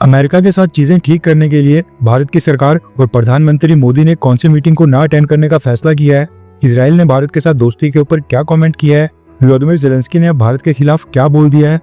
America के साथ चीजें ठीक करने के लिए भारत की सरकार और प्रधानमंत्री मोदी ने कौन सी मीटिंग को ना अटेंड करने का फैसला किया है? इजराइल ने भारत के साथ दोस्ती के ऊपर क्या कमेंट किया है? व्लादिमीर ज़ेलेंस्की ने अब भारत के खिलाफ क्या बोल दिया है?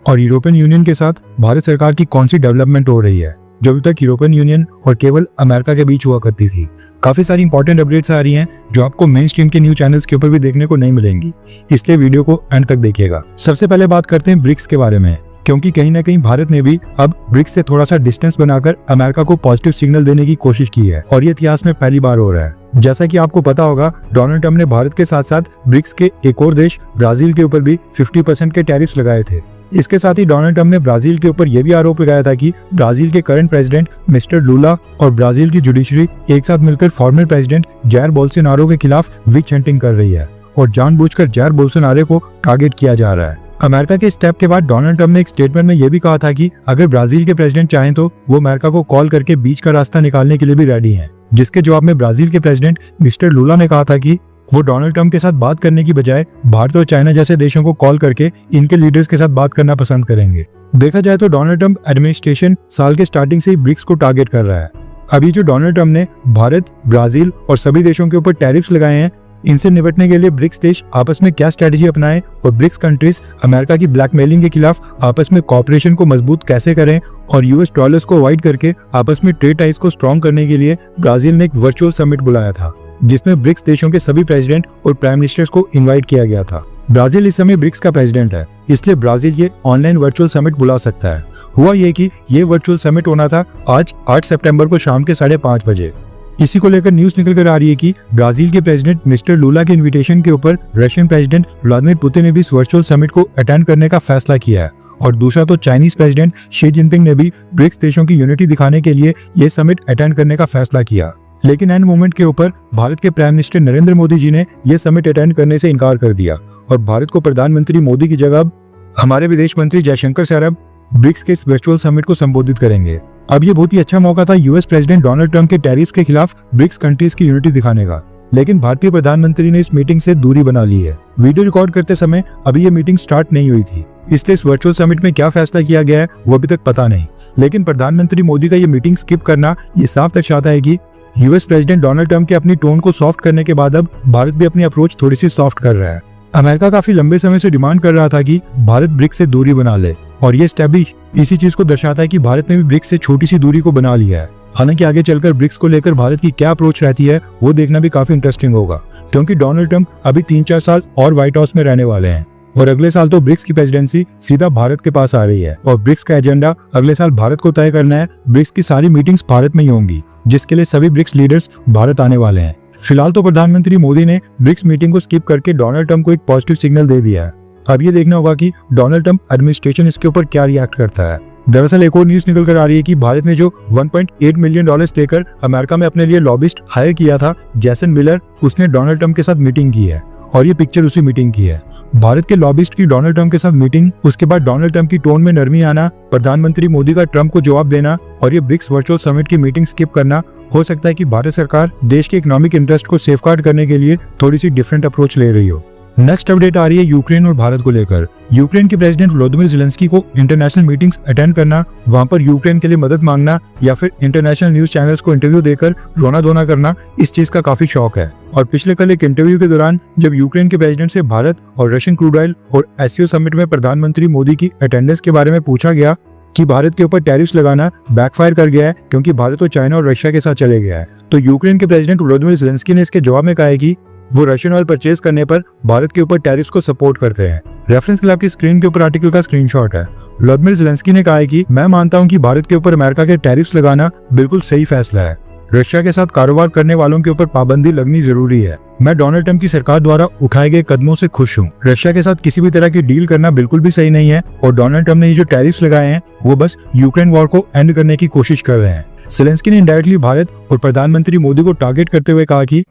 और यूरोपियन यूनियन के साथ भारत सरकार की कौन सी डेवलपमेंट हो रही है जो अभी तक यूरोपियन यूनियन और केवल अमेरिका के बीच हुआ करती थी। काफी सारी इंपॉर्टेंट अपडेट्स आ रही हैं जो आपको मेन स्ट्रीम के न्यूज चैनल्स के ऊपर भी देखने को नहीं मिलेंगी, इसलिए वीडियो को एंड तक देखिएगा। सबसे पहले बात करते हैं ब्रिक्स के बारे में, क्योंकि कहीं ना कहीं भारत ने भी अब ब्रिक्स से थोड़ा सा डिस्टेंस बनाकर अमेरिका को पॉजिटिव सिग्नल देने की कोशिश की है और ये इतिहास में पहली बार हो रहा है। जैसा कि आपको पता होगा, डोनाल्ड ट्रंप ने भारत के साथ साथ ब्रिक्स के एक और देश ब्राजील के ऊपर भी 50% के टैरिफ्स लगाए थे। इसके साथ ही डोनाल्ड ट्रंप ने ब्राजील के ऊपर यह भी आरोप लगाया था कि ब्राजील के करंट प्रेसिडेंट मिस्टर लूला और ब्राजील की जुडिशरी एक साथ मिलकर फॉर्मर प्रेसिडेंट जायर बोल्सोनारो के खिलाफ विच हंटिंग कर रही है और जानबूझकर जायर बोल्सोनारो को टारगेट किया जा रहा है। अमेरिका के स्टेप के बाद डोनाल्ड ट्रंप ने एक स्टेटमेंट में यह भी कहा था कि अगर ब्राजील के प्रेसिडेंट चाहें तो वो अमेरिका को कॉल करके बीच का रास्ता निकालने के लिए भी रेडी हैं। जिसके जवाब में ब्राजील के प्रेसिडेंट मिस्टर लूला ने कहा था कि वो डोनाल्ड ट्रंप के साथ बात करने की बजाय भारत और चाइना जैसे देशों को कॉल करके इनके लीडर्स के साथ बात करना पसंद करेंगे। देखा जाए तो डोनाल्ड ट्रंप एडमिनिस्ट्रेशन साल के स्टार्टिंग से ही ब्रिक्स को टारगेट कर रहा है। अभी जो डोनाल्ड ट्रंप ने भारत, ब्राजील और सभी देशों के ऊपर टैरिफ्स लगाए हैं, इनसे निपटने के लिए ब्रिक्स देश आपस में क्या स्ट्रेटेजी अपनाएं और ब्रिक्स कंट्रीज अमेरिका की ब्लैकमेलिंग के खिलाफ आपस में कॉपरेशन को मजबूत कैसे करें और यूएस डॉलर्स को अवॉइड करके आपस में ट्रेड टाइज को स्ट्रॉन्ग करने के लिए ब्राजील ने एक वर्चुअल समिट बुलाया था, जिसमें ब्रिक्स देशों के सभी प्रेसिडेंट और प्राइम मिनिस्टर्स को इन्वाइट किया गया था। ब्राजील इस समय ब्रिक्स का प्रेसिडेंट है, इसलिए ब्राजील ये ऑनलाइन वर्चुअल समिट बुला सकता है। हुआ ये कि ये वर्चुअल समिट होना था आज 8 सितंबर को शाम के 5:30 बजे। इसी को लेकर न्यूज निकल कर आ रही है कि ब्राजील के प्रेसिडेंट मिस्टर लूला के इनविटेशन के ऊपर रशियन प्रेसिडेंट व्लादिमीर पुतिन ने भी इस वर्चुअल समिट को अटेंड करने का फैसला किया है और दूसरा तो चाइनीज प्रेसिडेंट शी जिनपिंग ने भी ब्रिक्स देशों की यूनिटी दिखाने के लिए ये समिट अटेंड करने का फैसला किया। लेकिन एंड मोमेंट के ऊपर भारत के प्राइम मिनिस्टर नरेंद्र मोदी जी ने यह समिट अटेंड करने से इनकार कर दिया और भारत को प्रधानमंत्री मोदी की जगह हमारे विदेश मंत्री जयशंकर सैरब ब्रिक्स के इस वर्चुअल समिट को संबोधित करेंगे। अब ये बहुत ही अच्छा मौका था यूएस प्रेसिडेंट डोनाल्ड ट्रंप के टैरिफ्स के खिलाफ ब्रिक्स कंट्रीज की यूनिटी दिखाने का, लेकिन भारतीय प्रधानमंत्री ने इस मीटिंग से दूरी बना ली है। वीडियो रिकॉर्ड करते समय अभी ये मीटिंग स्टार्ट नहीं हुई थी, इसलिए इस वर्चुअल समिट में क्या फैसला किया गया है वो अभी तक पता नहीं। लेकिन प्रधानमंत्री मोदी का ये मीटिंग स्किप करना ये साफ दर्शाता है कि यूएस प्रेसिडेंट डोनाल्ड ट्रंप के अपनी टोन को सॉफ्ट करने के बाद अब भारत भी अपनी अप्रोच थोड़ी सी सॉफ्ट कर रहा है। अमेरिका काफी लंबे समय से डिमांड कर रहा था कि भारत ब्रिक्स से दूरी बना ले और ये स्टेप भी इसी चीज को दर्शाता है कि भारत ने भी ब्रिक्स से छोटी सी दूरी को बना लिया है। हालांकि आगे चलकर ब्रिक्स को लेकर भारत की क्या अप्रोच रहती है वो देखना भी काफी इंटरेस्टिंग होगा, क्योंकि डोनाल्ड ट्रंप अभी 3-4 साल और व्हाइट हाउस में रहने वाले हैं और अगले साल तो ब्रिक्स की प्रेसिडेंसी सीधा भारत के पास आ रही है और ब्रिक्स का एजेंडा अगले साल भारत को तय करना है। ब्रिक्स की सारी मीटिंग्स भारत में ही होंगी, जिसके लिए सभी ब्रिक्स लीडर्स भारत आने वाले हैं। फिलहाल तो प्रधानमंत्री मोदी ने ब्रिक्स मीटिंग को स्किप करके डोनाल्ड ट्रंप को एक पॉजिटिव सिग्नल दे दिया है। अब ये देखना होगा कि डोनाल्ड ट्रंप एडमिनिस्ट्रेशन इसके ऊपर क्या रिएक्ट करता है। दरअसल एक और न्यूज निकल कर आ रही है कि भारत ने जो 1.8 मिलियन डॉलर्स देकर अमेरिका में अपने लिए लॉबिस्ट हायर किया था जैसन मिलर, उसने डोनाल्ड ट्रंप के साथ मीटिंग की है और ये पिक्चर उसी मीटिंग की है। भारत के लॉबिस्ट की डोनाल्ड ट्रंप के साथ मीटिंग, उसके बाद डोनाल्ड ट्रंप की टोन में नरमी आना, प्रधानमंत्री मोदी का ट्रंप को जवाब देना और ये ब्रिक्स वर्चुअल समिट की मीटिंग स्किप करना, हो सकता है कि भारत सरकार देश के इकोनॉमिक इंटरेस्ट को सेफगार्ड करने के लिए थोड़ी सी डिफरेंट अप्रोच ले रही हो। नेक्स्ट अपडेट आ रही है यूक्रेन और भारत को लेकर। यूक्रेन के प्रेसिडेंट व्लादिमीर ज़ेलेंस्की को इंटरनेशनल मीटिंग्स अटेंड करना, वहां पर यूक्रेन के लिए मदद मांगना या फिर इंटरनेशनल न्यूज चैनल्स को इंटरव्यू देकर रोना धोना करना, इस चीज का काफी शौक है। और पिछले कल एक इंटरव्यू के दौरान जब यूक्रेन के प्रेसिडेंट से भारत और रशियन क्रूड ऑयल और एससीओ समिट में प्रधानमंत्री मोदी की अटेंडेंस के बारे में पूछा गया कि भारत के ऊपर टैरिफ्स लगाना बैकफायर कर गया है क्योंकि भारत और चाइना और रशिया के साथ चले गया है, तो यूक्रेन के प्रेसिडेंट व्लादिमीर ज़ेलेंस्की ने इसके जवाब में कहा है कि वो रशियन ऑयल परचेज करने पर भारत के ऊपर टैरिफ्स को सपोर्ट करते हैं। रेफरेंस के लिए आपकी स्क्रीन के ऊपर आर्टिकल का स्क्रीनशॉट है। व्लादिमीर ज़ेलेंस्की ने कहा है कि मैं मानता हूं कि भारत के ऊपर अमेरिका के टैरिफ्स लगाना बिल्कुल सही फैसला है। रशिया के साथ कारोबार करने वालों के ऊपर पाबंदी लगनी जरूरी है। मैं डोनाल्ड ट्रंप की सरकार द्वारा उठाए गए कदमों से खुश हूँ। रशिया के साथ किसी भी तरह की डील करना बिल्कुल भी सही नहीं है और डोनाल्ड ट्रंप ने ये जो टैरिफ्स लगाए हैं वो बस यूक्रेन वॉर को एंड करने की कोशिश कर रहे हैं। ज़ेलेंस्की ने इनडायरेक्टली भारत और प्रधानमंत्री मोदी को टारगेट करते हुए कहा कि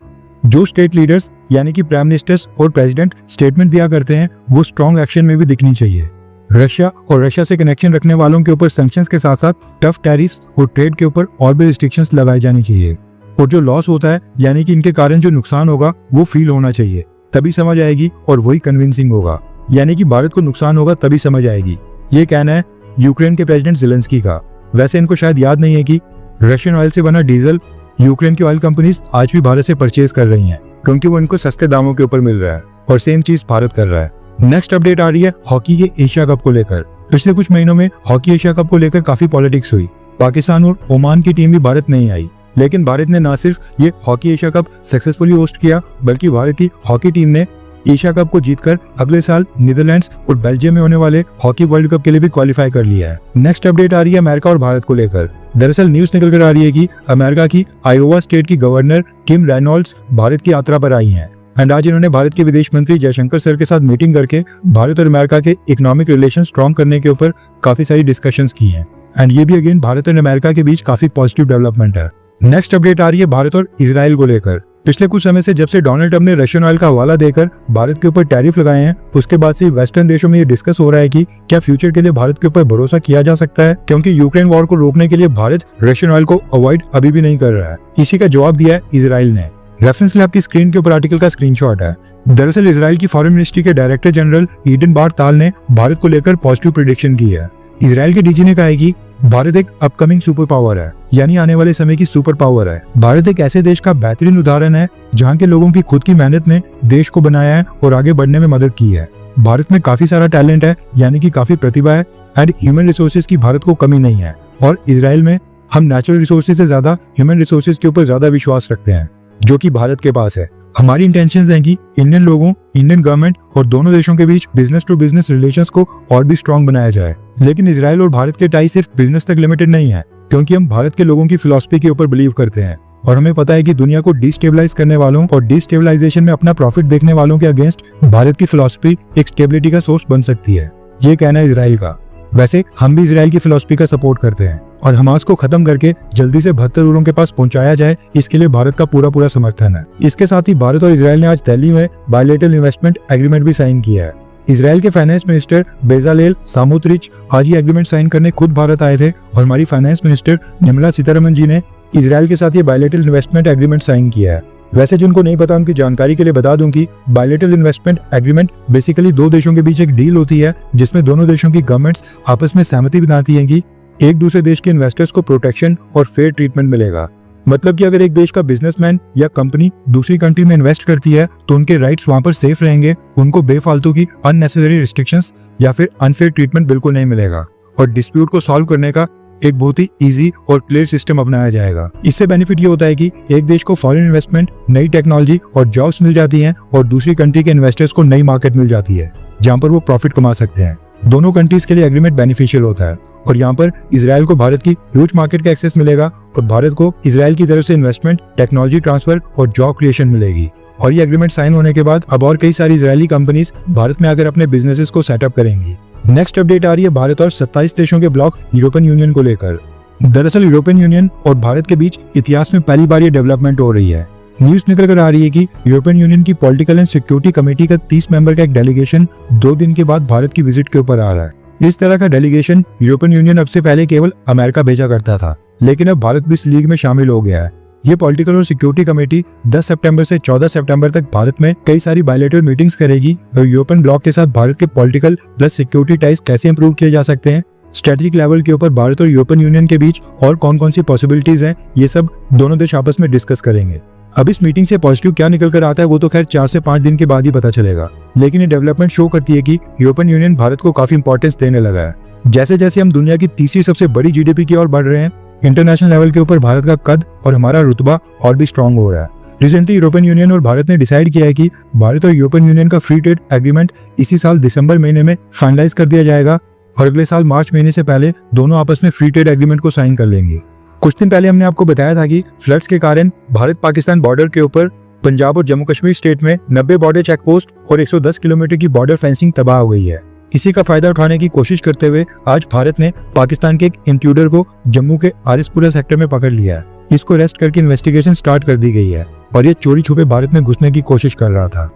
जो स्टेट लीडर्स यानी कि प्राइम मिनिस्टर्स और प्रेसिडेंट स्टेटमेंट दिया करते हैं वो स्ट्रॉन्ग एक्शन में भी दिखनी चाहिए। रशिया और रशिया से कनेक्शन रखने वालों के ऊपर सैंक्शंस के साथ साथ टफ टैरिफ्स और ट्रेड के ऊपर और भी रिस्ट्रिक्शंस लगाई जानी चाहिए और जो लॉस होता है यानी कि इनके कारण जो नुकसान होगा वो फील होना चाहिए, तभी समझ आएगी और वही कन्विंसिंग होगा। यानी कि भारत को नुकसान होगा तभी समझ आएगी। ये कहना है यूक्रेन के प्रेसिडेंट ज़ेलेंस्की का। वैसे इनको शायद याद नहीं है कि रशियन ऑयल से बना डीजल यूक्रेन की ऑयल कंपनीज आज भी भारत से परचेज कर रही हैं, क्योंकि वो इनको सस्ते दामों के ऊपर मिल रहा है और सेम चीज भारत कर रहा है। नेक्स्ट अपडेट आ रही है हॉकी के एशिया कप को लेकर। पिछले कुछ महीनों में हॉकी एशिया कप को लेकर काफी पॉलिटिक्स हुई। पाकिस्तान और ओमान की टीम भी भारत नहीं आई, लेकिन भारत ने न सिर्फ ये hockey Asia cup successfully host किया, बल्कि भारत की हॉकी टीम ने एशिया कप को जीतकर अगले साल नीदरलैंड्स और बेल्जियम में होने वाले हॉकी वर्ल्ड कप के लिए भी क्वालिफाई कर लिया है। नेक्स्ट अपडेट आ रही है अमेरिका और भारत को लेकर। दरअसल न्यूज निकल कर आ रही है कि अमेरिका की आयोवा स्टेट की गवर्नर किम रेनॉल्ड्स भारत की यात्रा पर आई हैं एंड आज इन्होंने भारत के विदेश मंत्री जयशंकर सर के साथ मीटिंग करके भारत और अमेरिका के इकोनॉमिक रिलेशन स्ट्रॉन्ग करने के ऊपर काफी सारी डिस्कशंस की हैं एंड ये भी अगेन भारत और अमेरिका के बीच काफी पॉजिटिव डेवलपमेंट है। नेक्स्ट अपडेट आ रही है भारत और इजराइल को लेकर। पिछले कुछ समय से जब से डोनाल्ड ट्रंप ने रशियन ऑयल का हवाला देकर भारत के ऊपर टैरिफ लगाए हैं, उसके बाद से वेस्टर्न देशों में ये डिस्कस हो रहा है कि क्या फ्यूचर के लिए भारत के ऊपर भरोसा किया जा सकता है, क्योंकि यूक्रेन वॉर को रोकने के लिए भारत रशियन ऑयल को अवॉइड अभी भी नहीं कर रहा है। इसी का जवाब दिया है इजराइल ने। रेफरेंस लिए आपकी स्क्रीन के ऊपर आर्टिकल का स्क्रीनशॉट है। दरअसल इजराइल की फॉरेन मिनिस्ट्री के डायरेक्टर जनरल ईडन बार ताल ने भारत को लेकर पॉजिटिव प्रेडिक्शन की है। इजराइल के डीजी ने कहा है कि भारत एक अपकमिंग सुपर पावर है, यानी आने वाले समय की सुपर पावर है। भारत एक ऐसे देश का बेहतरीन उदाहरण है जहाँ के लोगों की खुद की मेहनत ने देश को बनाया है और आगे बढ़ने में मदद की है। भारत में काफी सारा टैलेंट है, यानी कि काफी प्रतिभा है एंड ह्यूमन रिसोर्सेज की भारत को कमी नहीं है। और इजराइल में हम नेचुरल रिसोर्सेज से ज्यादा ह्यूमन रिसोर्सेज के ऊपर ज्यादा विश्वास रखते हैं, जो कि भारत के पास है। हमारी इंटेंशंस हैं कि इंडियन लोगों, इंडियन गवर्नमेंट और दोनों देशों के बीच बिजनेस टू बिजनेस रिलेशंस को और भी स्ट्रॉन्ग बनाया जाए। लेकिन इजराइल और भारत के टाई सिर्फ बिजनेस तक लिमिटेड नहीं है, क्योंकि हम भारत के लोगों की फिलॉसफी के ऊपर बिलीव करते हैं और हमें पता है कि दुनिया को डिस्टेबलाइज करने वालों और डिस्टेबलाइजेशन में अपना प्रॉफिट देखने वालों के अगेंस्ट भारत की फिलॉसफी एक स्टेबिलिटी का सोर्स बन सकती है। ये कहना है इजराइल का। वैसे हम भी इजराइल की फिलॉसफी का सपोर्ट करते हैं और हमास को खत्म करके जल्दी से 72 उरों के पास पहुंचाया जाए, इसके लिए भारत का पूरा समर्थन है। इसके साथ ही भारत और इजराइल ने आज दिल्ली में बायलैटरल इन्वेस्टमेंट एग्रीमेंट भी साइन किया है। इजराइल के फाइनेंस मिनिस्टर बेजालेल सामोत्रिच आज ये एग्रीमेंट साइन करने खुद भारत आए थे और हमारी फाइनेंस मिनिस्टर निर्मला सीतारमन जी ने इजराइल के साथ ये बायलैटरल इन्वेस्टमेंट एग्रीमेंट साइन किया है। वैसे जिनको नहीं पता उनकी जानकारी के लिए बता दूं कि बायलैटरल इन्वेस्टमेंट एग्रीमेंट बेसिकली दो देशों के बीच एक डील होती है, जिसमें दोनों देशों की गवर्नमेंट्स आपस में सहमति बनाती हैं कि एक दूसरे देश के इन्वेस्टर्स को प्रोटेक्शन और फेयर ट्रीटमेंट मिलेगा। मतलब कि अगर एक देश का बिजनेसमैन या कंपनी दूसरी कंट्री में इन्वेस्ट करती है तो उनके राइट्स वहां पर सेफ रहेंगे, उनको बेफालतू की अननेसेसरी रिस्ट्रिक्शंस या फिर अनफेयर ट्रीटमेंट बिल्कुल नहीं मिलेगा और डिस्प्यूट को सॉल्व करने का एक बहुत ही इजी और क्लियर सिस्टम अपनाया जाएगा। इससे बेनिफिट ये होता है कि एक देश को फॉरेन इन्वेस्टमेंट, नई टेक्नोलॉजी और जॉब्स मिल जाती हैं और दूसरी कंट्री के इन्वेस्टर्स को नई मार्केट मिल जाती है जहाँ पर वो प्रॉफिट कमा सकते हैं। दोनों कंट्रीज के लिए एग्रीमेंट बेनिफिशियल होता है और यहाँ पर इजराइल को भारत की ह्यूज मार्केट का एक्सेस मिलेगा और भारत को इजराइल की तरफ से इन्वेस्टमेंट, टेक्नोलॉजी ट्रांसफर और जॉब क्रिएशन मिलेगी। और ये एग्रीमेंट साइन होने के बाद अब और कई सारी इजरायली कंपनीज भारत में आकर अपने बिजनेसेस को सेटअप करेंगी। नेक्स्ट अपडेट आ रही है भारत और 27 देशों के ब्लॉक यूरोपियन यूनियन को लेकर। दरअसल यूरोपियन यूनियन और भारत के बीच इतिहास में पहली बार ये डेवलपमेंट हो रही है। न्यूज निकल कर आ रही है कि यूरोपियन यूनियन की पॉलिटिकल एंड सिक्योरिटी कमेटी का 30 मेंबर का एक डेलीगेशन 2 दिन के बाद भारत की विजिट के ऊपर आ रहा है। इस तरह का डेलीगेशन यूरोपियन यूनियन अब से पहले केवल अमेरिका भेजा करता था, लेकिन अब भारत भी इस लीग में शामिल हो गया है। ये पॉलिटिकल और सिक्योरिटी कमेटी 10 सितंबर से 14 सितंबर तक भारत में कई सारी बायलैटरल मीटिंग्स करेगी और यूरोपियन ब्लॉक के साथ भारत के पॉलिटिकल प्लस सिक्योरिटी टाइज कैसे इंप्रूव किए जा सकते हैं, स्ट्रेटेजिक लेवल के ऊपर भारत और यूरोपियन यूनियन के बीच और कौन कौन सी पॉसिबिलिटीज हैं, ये सब दोनों देश आपस में डिस्कस करेंगे। अब इस मीटिंग से पॉजिटिव क्या निकल कर आता है वो तो खैर 4 से 5 दिन के बाद ही पता चलेगा, लेकिन ये डेवलपमेंट शो करती है कि यूरोपियन यूनियन भारत को काफी इंपॉर्टेंस देने लगा है। जैसे जैसे हम दुनिया की तीसरी सबसे बड़ी जीडीपी की ओर बढ़ रहे हैं, इंटरनेशनल लेवल के ऊपर भारत का कद और हमारा रुतबा और भी स्ट्रांग हो रहा है। रिसेंटली यूरोपियन यूनियन और भारत ने डिसाइड किया है कि भारत और यूरोपियन यूनियन का फ्री ट्रेड एग्रीमेंट इसी साल दिसंबर महीने में फाइनलाइज कर दिया जाएगा और अगले साल मार्च महीने से पहले दोनों आपस में फ्री ट्रेड एग्रीमेंट को साइन कर लेंगे। कुछ दिन पहले हमने आपको बताया था कि फ्लड्स के कारण भारत पाकिस्तान बॉर्डर के ऊपर पंजाब और जम्मू कश्मीर स्टेट में 90 बॉर्डर चेक पोस्ट और 110 किलोमीटर की बॉर्डर फेंसिंग तबाह हो गई है। इसी का फायदा उठाने की कोशिश करते हुए आज भारत ने पाकिस्तान के एक इंट्रूडर को जम्मू के आरिसपुरा सेक्टर में पकड़ लिया है। इसको अरेस्ट करके इन्वेस्टिगेशन स्टार्ट कर दी गई है और ये चोरी छुपे भारत में घुसने की कोशिश कर रहा था।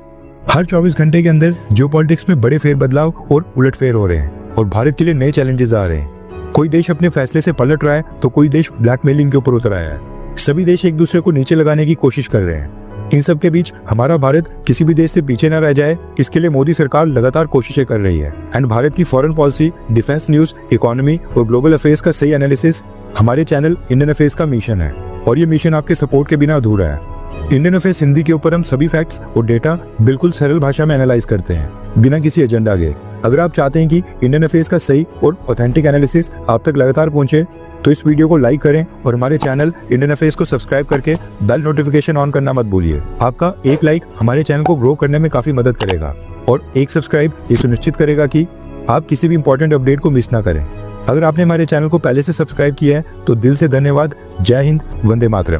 हर 24 घंटे के अंदर जियोपॉलिटिक्स में बड़े फेरबदलाव और उलटफेर हो रहे हैं और भारत के लिए नए चैलेंजेस आ रहे हैं। कोई देश अपने फैसले से पलट रहा है तो कोई देश ब्लैकमेलिंग के ऊपर उतर आया है। सभी देश एक दूसरे को नीचे लगाने की कोशिश कर रहे हैं। इन सब के बीच हमारा भारत किसी भी देश से पीछे न रह जाए, इसके लिए मोदी सरकार लगातार कोशिशें कर रही है। एंड भारत की foreign policy, defence news, economy और ग्लोबल अफेयर्स का सही एनालिसिस हमारे चैनल इंडियन अफेयर्स का मिशन है, और ये मिशन आपके सपोर्ट के बिना अधूरा है। इंडियन अफेयर्स हिंदी के ऊपर हम सभी फैक्ट्स और डेटा बिल्कुल सरल भाषा में एनालाइज करते हैं, बिना किसी एजेंडा के। अगर आप चाहते हैं कि इंडियन अफेयर्स का सही और ऑथेंटिक एनालिसिस आप तक लगातार पहुंचे, तो इस वीडियो को लाइक करें और हमारे चैनल इंडियन अफेयर्स को सब्सक्राइब करके बेल नोटिफिकेशन ऑन करना मत भूलिए। आपका एक लाइक हमारे चैनल को ग्रो करने में काफी मदद करेगा, और एक सब्सक्राइब ये सुनिश्चित करेगा कि आप किसी भी इंपॉर्टेंट अपडेट को मिस ना करें। अगर आपने हमारे चैनल को पहले से सब्सक्राइब किया है तो दिल से धन्यवाद। जय हिंद, वंदे मातरम।